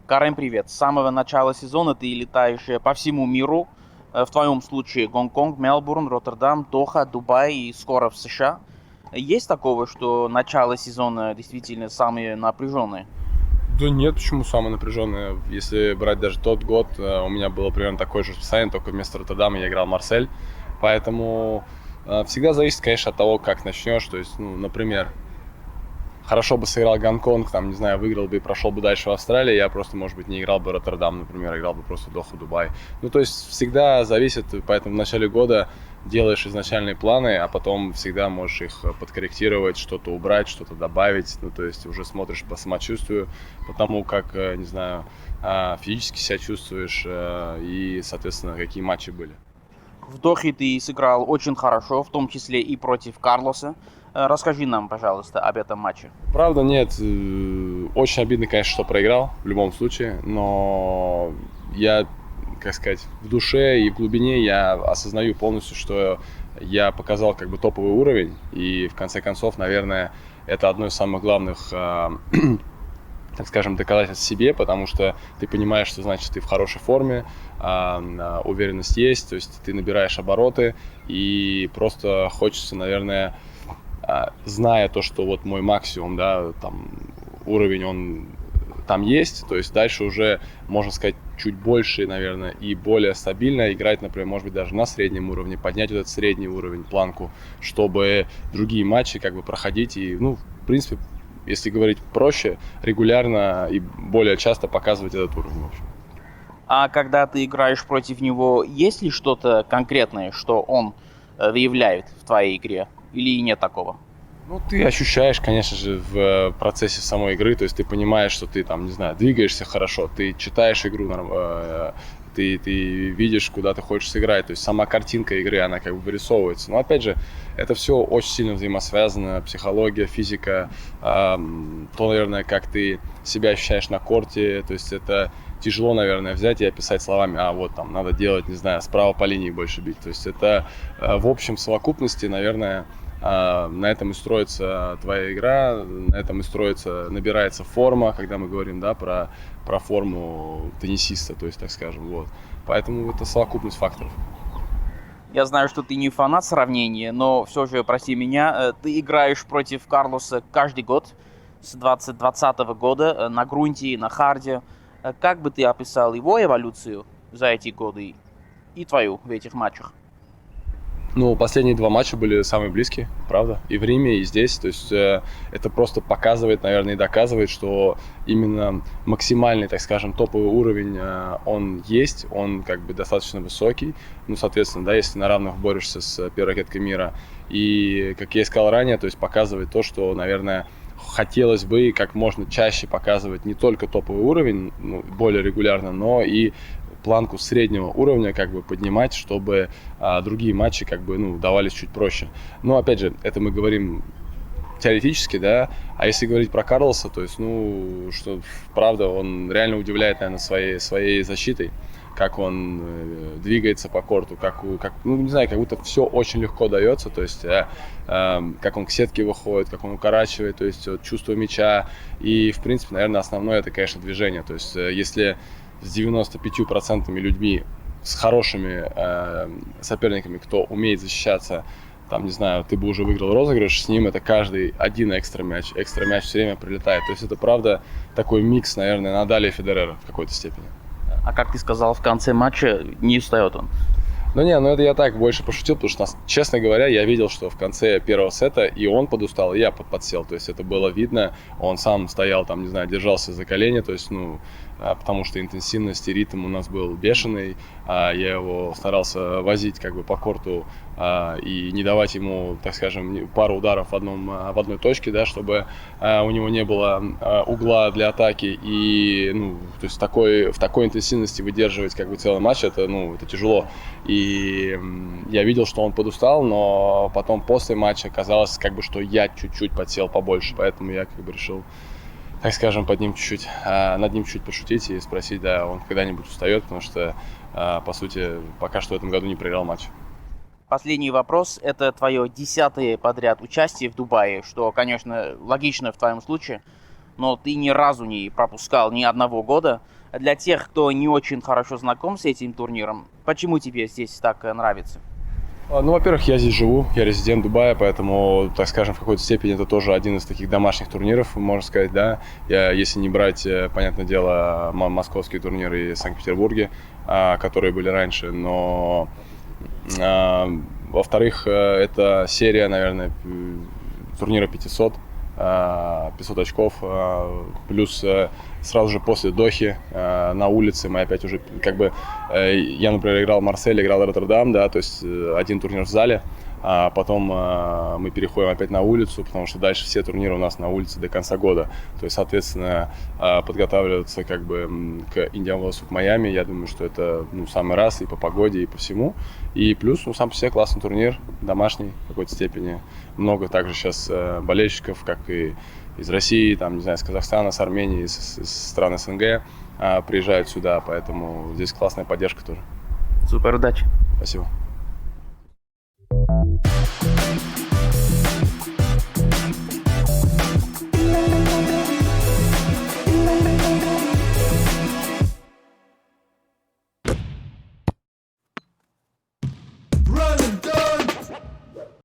Карен, привет. С самого начала сезона ты летаешь по всему миру. В твоем случае Гонконг, Мельбурн, Роттердам, Доха, Дубай и скоро в США. Есть такого, что начало сезона действительно самые напряженные? Да нет, почему самое напряженное? Если брать даже тот год, у меня было примерно такое же расписание, только вместо Роттердама я играл Марсель. Поэтому всегда зависит, конечно, от того, как начнешь. То есть, например, хорошо бы сыграл Гонконг, там, не знаю, выиграл бы и прошел бы дальше в Австралии, я просто, может быть, не играл бы Роттердам, например, играл бы просто Доху, Дубай. То есть всегда зависит, поэтому в начале года делаешь изначальные планы, а потом всегда можешь их подкорректировать, что-то убрать, что-то добавить, то есть уже смотришь по самочувствию, по тому, как, не знаю, физически себя чувствуешь и, соответственно, какие матчи были. В Дохе ты сыграл очень хорошо, в том числе и против Карлоса. Расскажи нам, пожалуйста, об этом матче. Правда, нет, очень обидно, конечно, что проиграл в любом случае, но я, как сказать, в душе и в глубине я осознаю полностью, что я показал как бы топовый уровень, и в конце концов, наверное, это одно из самых главных, так скажем, доказательств себе, потому что ты понимаешь, что значит ты в хорошей форме, уверенность есть, то есть ты набираешь обороты, и просто хочется, наверное, зная то, что вот мой максимум, да, там уровень, он там есть, то есть дальше уже, можно сказать, чуть больше, наверное, и более стабильно играть, например, может быть, даже на среднем уровне, поднять вот этот средний уровень, планку, чтобы другие матчи как бы проходить и, в принципе, если говорить проще, регулярно и более часто показывать этот уровень, в общем. А когда ты играешь против него, есть ли что-то конкретное, что он выявляет в твоей игре? Или нет такого? Ты ощущаешь, конечно же, в процессе самой игры, то есть ты понимаешь, что ты там, не знаю, двигаешься хорошо, ты читаешь игру, ты видишь, куда ты хочешь сыграть, то есть сама картинка игры, она как бы вырисовывается. Но опять же, это все очень сильно взаимосвязано, психология, физика, то, наверное, как ты себя ощущаешь на корте, то есть это тяжело, наверное, взять и описать словами, вот там надо делать, не знаю, справа по линии больше бить. То есть это в общем совокупности, наверное, на этом и строится твоя игра, на этом и строится, набирается форма, когда мы говорим, да, про форму теннисиста, то есть, так скажем, вот. Поэтому это совокупность факторов. Я знаю, что ты не фанат сравнения, но все же, прости меня, ты играешь против Карлоса каждый год с 2020 года на грунте и на харде. Как бы ты описал его эволюцию за эти годы и твою в этих матчах? Последние два матча были самые близкие, правда, и в Риме, и здесь, то есть это просто показывает, наверное, и доказывает, что именно максимальный, так скажем, топовый уровень, он есть, он как бы достаточно высокий, соответственно, да, если на равных борешься с первой ракеткой мира, и, как я и сказал ранее, то есть показывает то, что, наверное, хотелось бы как можно чаще показывать не только топовый уровень, более регулярно, но и планку среднего уровня как бы поднимать, чтобы другие матчи как бы давались чуть проще. Но опять же, это мы говорим теоретически, да, а если говорить про Карлоса, то есть, что правда, он реально удивляет, наверное, своей защитой, как он двигается по корту, не знаю, как будто все очень легко дается, то есть, как он к сетке выходит, как он укорачивает, то есть, вот, чувство мяча, и, в принципе, наверное, основное это, конечно, движение, то есть, если с 95% людьми, с хорошими соперниками, кто умеет защищаться, там, не знаю, ты бы уже выиграл розыгрыш, с ним это каждый один экстра мяч все время прилетает. То есть это, правда, такой микс, наверное, Надаля и Федерера в какой-то степени. А как ты сказал, в конце матча не устает он? Это я так больше пошутил, потому что, честно говоря, я видел, что в конце первого сета и он подустал, и я подсел. То есть это было видно, он сам стоял там, не знаю, держался за колени, то есть, потому что интенсивность и ритм у нас был бешеный, я его старался возить как бы по корту и не давать ему, так скажем, пару ударов в одной точке, да, чтобы у него не было угла для атаки, и, то есть в такой интенсивности выдерживать как бы целый матч, это тяжело. И я видел, что он подустал, но потом после матча казалось, как бы, что я чуть-чуть подсел побольше, поэтому я как бы решил, так скажем, над ним чуть-чуть пошутить и спросить, да, он когда-нибудь устает, потому что, по сути, пока что в этом году не проиграл матч. Последний вопрос. Это твое 10-е подряд участие в Дубае, что, конечно, логично в твоем случае, но ты ни разу не пропускал ни одного года. Для тех, кто не очень хорошо знаком с этим турниром, почему тебе здесь так нравится? Ну, во-первых, я здесь живу, я резидент Дубая, поэтому, так скажем, в какой-то степени это тоже один из таких домашних турниров, можно сказать, да. Если не брать, понятное дело, московские турниры в Санкт-Петербурге, которые были раньше, но, во-вторых, это серия, наверное, турнира 500, 500 очков, плюс сразу же после Дохи на улице мы опять уже, я, например, играл в Марселе, играл в Роттердам, да, то есть один турнир в зале, а потом мы переходим опять на улицу, потому что дальше все турниры у нас на улице до конца года, то есть, соответственно, подготавливаться к Индиан Велс в Майами, я думаю, что это самый раз и по погоде, и по всему, и плюс, сам по себе классный турнир, домашний в какой-то степени, много также сейчас болельщиков, как и из России, там, не знаю, из Казахстана, с Армении, из стран СНГ приезжают сюда, поэтому здесь классная поддержка тоже. Супер, удачи. Спасибо.